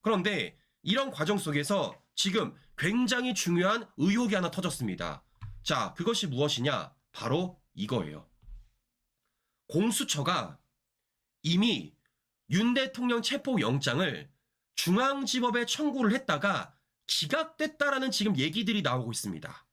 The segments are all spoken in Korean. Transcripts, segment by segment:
그런데 이런 과정 속에서 지금 굉장히 중요한 의혹이 하나 터졌습니다. 자, 그것이 무엇이냐? 바로 이거예요. 공수처가 이미 윤 대통령 체포영장을 중앙지법에 청구를 했다가 기각됐다라는 지금 얘기들이 나오고 있습니다.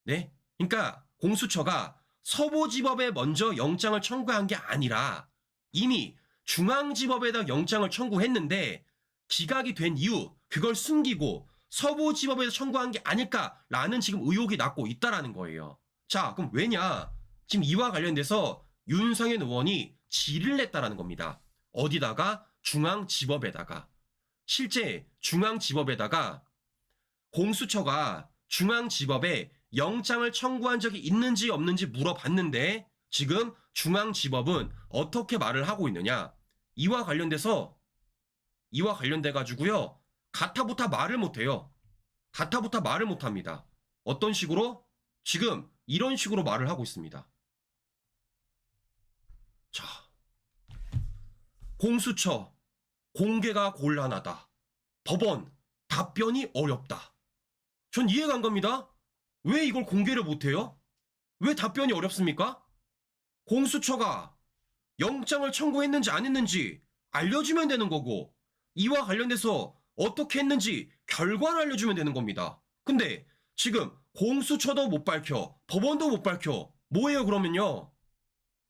네? 그러니까 공수처가 서부지법에 먼저 영장을 청구한 게 아니라 이미 중앙지법에다 영장을 청구했는데 기각이 된 이후 그걸 숨기고 서부지법에서 청구한 게 아닐까라는 지금 의혹이 낳고 있다라는 거예요. 자, 그럼 왜냐? 지금 이와 관련돼서 윤상현 의원이 질의를 냈다라는 겁니다. 어디다가? 중앙지법에다가. 실제 중앙지법에다가 공수처가 중앙지법에 영장을 청구한 적이 있는지 없는지 물어봤는데 지금 중앙지법은 어떻게 말을 하고 있느냐? 이와 관련돼 가지고요. 가타부타 말을 못해요. 가타부타 말을 못합니다. 어떤 식으로? 지금 이런 식으로 말을 하고 있습니다. 자, 공수처 공개가 곤란하다. 법원 답변이 어렵다. 전 이해가 안 갑니다. 왜 이걸 공개를 못해요? 왜 답변이 어렵습니까? 공수처가 영장을 청구했는지 안 했는지 알려주면 되는 거고 이와 관련돼서 어떻게 했는지 결과를 알려주면 되는 겁니다. 근데 지금 공수처도 못 밝혀 법원도 못 밝혀 뭐예요 그러면요?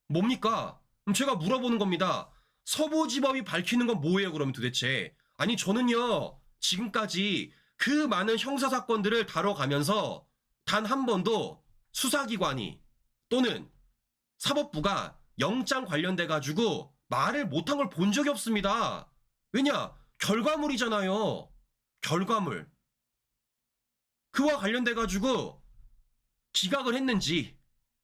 뭡니까? 그럼 제가 물어보는 겁니다. 서부지법이 밝히는 건 뭐예요 그러면 도대체? 아니 저는요 지금까지 그 많은 형사사건들을 다뤄가면서 단 한 번도 수사기관이 또는 사법부가 영장 관련돼 가지고 말을 못한 걸 본 적이 없습니다. 왜냐? 결과물이잖아요. 결과물. 그와 관련돼 가지고 기각을 했는지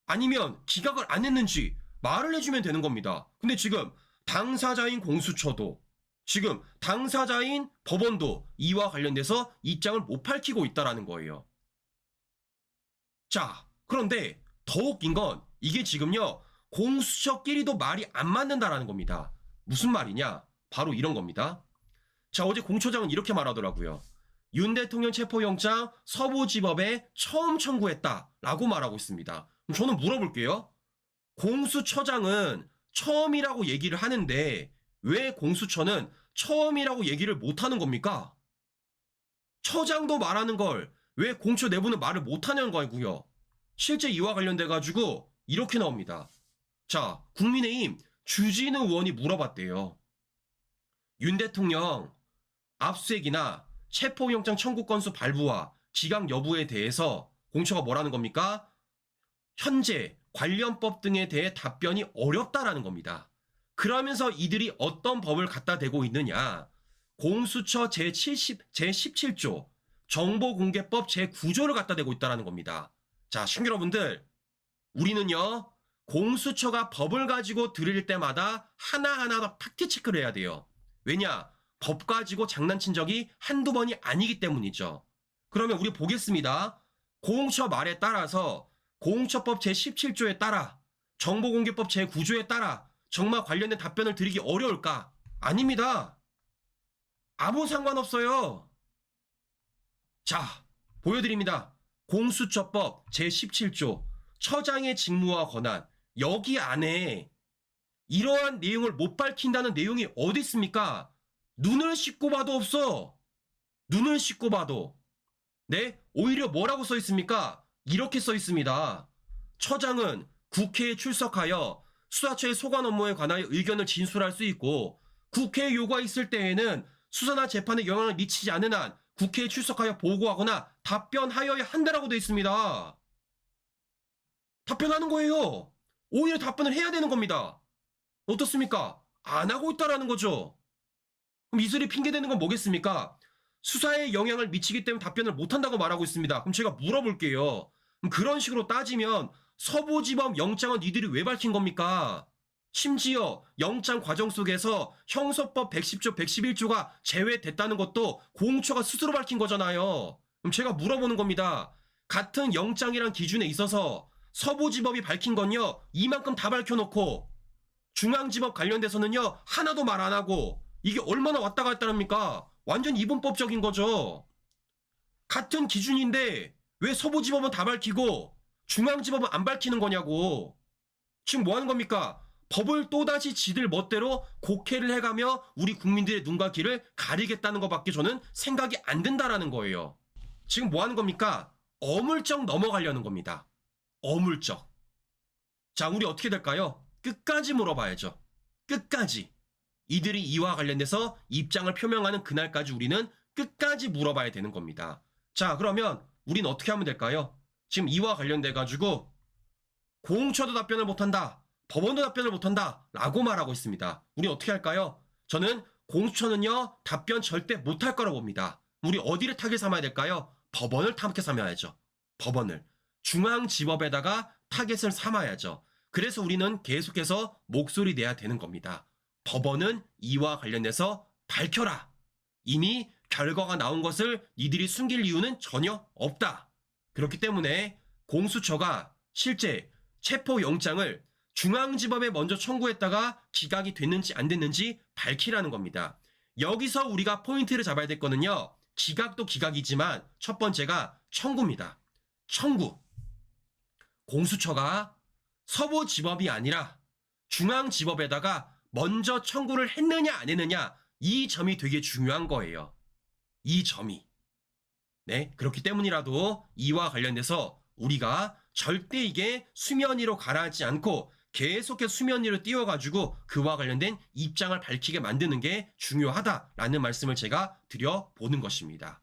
아니면 기각을 안 했는지 말을 해주면 되는 겁니다. 근데 지금 당사자인 공수처도 지금 당사자인 법원도 이와 관련돼서 입장을 못 밝히고 있다라는 거예요. 자, 그런데 더 웃긴 건 이게 지금요 공수처끼리도 말이 안 맞는다라는 겁니다. 무슨 말이냐? 바로 이런 겁니다. 자, 어제 공처장은 이렇게 말하더라고요. 윤 대통령 체포영장 서부지법에 처음 청구했다라고 말하고 있습니다. 그럼 저는 물어볼게요. 공수처장은 처음이라고 얘기를 하는데 왜 공수처는 처음이라고 얘기를 못하는 겁니까? 처장도 말하는 걸 왜 공처 내부는 말을 못하냐는 거고요. 실제 이와 관련돼 가지고 이렇게 나옵니다. 자, 국민의힘 주진우 의원이 물어봤대요. 윤 대통령 압수수색이나 체포영장 청구 건수 발부와 기각 여부에 대해서 공처가 뭐라는 겁니까? 현재 관련법 등에 대해 답변이 어렵다라는 겁니다. 그러면서 이들이 어떤 법을 갖다 대고 있느냐? 공수처 제17조 정보공개법 제9조를 갖다 대고 있다라는 겁니다. 자, 시청자 여러분들, 우리는요 공수처가 법을 가지고 들을 때마다 하나하나 다 팩트 체크를 해야 돼요. 왜냐? 법 가지고 장난친 적이 한두 번이 아니기 때문이죠. 그러면 우리 보겠습니다. 공수처 말에 따라서 공수처법 제17조에 따라 정보공개법 제9조에 따라 정말 관련된 답변을 드리기 어려울까? 아닙니다. 아무 상관없어요. 자, 보여드립니다. 공수처법 제17조 처장의 직무와 권한, 여기 안에 이러한 내용을 못 밝힌다는 내용이 어디 있습니까? 눈을 씻고 봐도 없어. 눈을 씻고 봐도. 네? 오히려 뭐라고 써 있습니까? 이렇게 써 있습니다. 처장은 국회에 출석하여 수사처의 소관 업무에 관하여 의견을 진술할 수 있고 국회에 요구가 있을 때에는 수사나 재판에 영향을 미치지 않는 한 국회에 출석하여 보고하거나 답변하여야 한다라고 되어 있습니다. 답변하는 거예요. 오히려 답변을 해야 되는 겁니다. 어떻습니까? 안 하고 있다라는 거죠. 그럼 이슬이 핑계대는 건 뭐겠습니까? 수사에 영향을 미치기 때문에 답변을 못한다고 말하고 있습니다. 그럼 제가 물어볼게요. 그럼 그런 식으로 따지면 서부지법 영장은 니들이 왜 밝힌 겁니까? 심지어 영장 과정 속에서 형사법 110조, 111조가 제외됐다는 것도 공처가 스스로 밝힌 거잖아요. 그럼 제가 물어보는 겁니다. 같은 영장이란 기준에 있어서 서부지법이 밝힌 건요, 이만큼 다 밝혀놓고 중앙지법 관련돼서는요, 하나도 말 안 하고 이게 얼마나 왔다 갔다 합니까? 완전 이분법적인 거죠. 같은 기준인데 왜 서부지법은 다 밝히고 중앙지법은 안 밝히는 거냐고. 지금 뭐 하는 겁니까? 법을 또다시 지들 멋대로 곡해를 해가며 우리 국민들의 눈과 귀를 가리겠다는 것밖에 저는 생각이 안 든다라는 거예요. 지금 뭐 하는 겁니까? 어물쩍 넘어가려는 겁니다. 어물쩍. 자, 우리 어떻게 될까요? 끝까지 물어봐야죠. 끝까지. 이들이 이와 관련돼서 입장을 표명하는 그날까지 우리는 끝까지 물어봐야 되는 겁니다. 자, 그러면 우린 어떻게 하면 될까요? 지금 이와 관련돼 가지고 공처도 답변을 못한다. 법원도 답변을 못한다. 라고 말하고 있습니다. 우리 어떻게 할까요? 저는 공수처는요, 답변 절대 못할 거라고 봅니다. 우리 어디를 타겟 삼아야 될까요? 법원을 타겟 삼아야죠. 법원을. 중앙지법에다가 타겟을 삼아야죠. 그래서 우리는 계속해서 목소리 내야 되는 겁니다. 법원은 이와 관련해서 밝혀라. 이미 결과가 나온 것을 니들이 숨길 이유는 전혀 없다. 그렇기 때문에 공수처가 실제 체포영장을 중앙지법에 먼저 청구했다가 기각이 됐는지 안 됐는지 밝히라는 겁니다. 여기서 우리가 포인트를 잡아야 될 거는요. 기각도 기각이지만 첫 번째가 청구입니다. 청구. 공수처가 서부지법이 아니라 중앙지법에다가 먼저 청구를 했느냐 안 했느냐 이 점이 되게 중요한 거예요. 이 점이. 네, 그렇기 때문이라도 이와 관련돼서 우리가 절대 이게 수면 위로 가라앉지 않고 계속해서 수면 위로 띄워가지고 그와 관련된 입장을 밝히게 만드는 게 중요하다라는 말씀을 제가 드려보는 것입니다.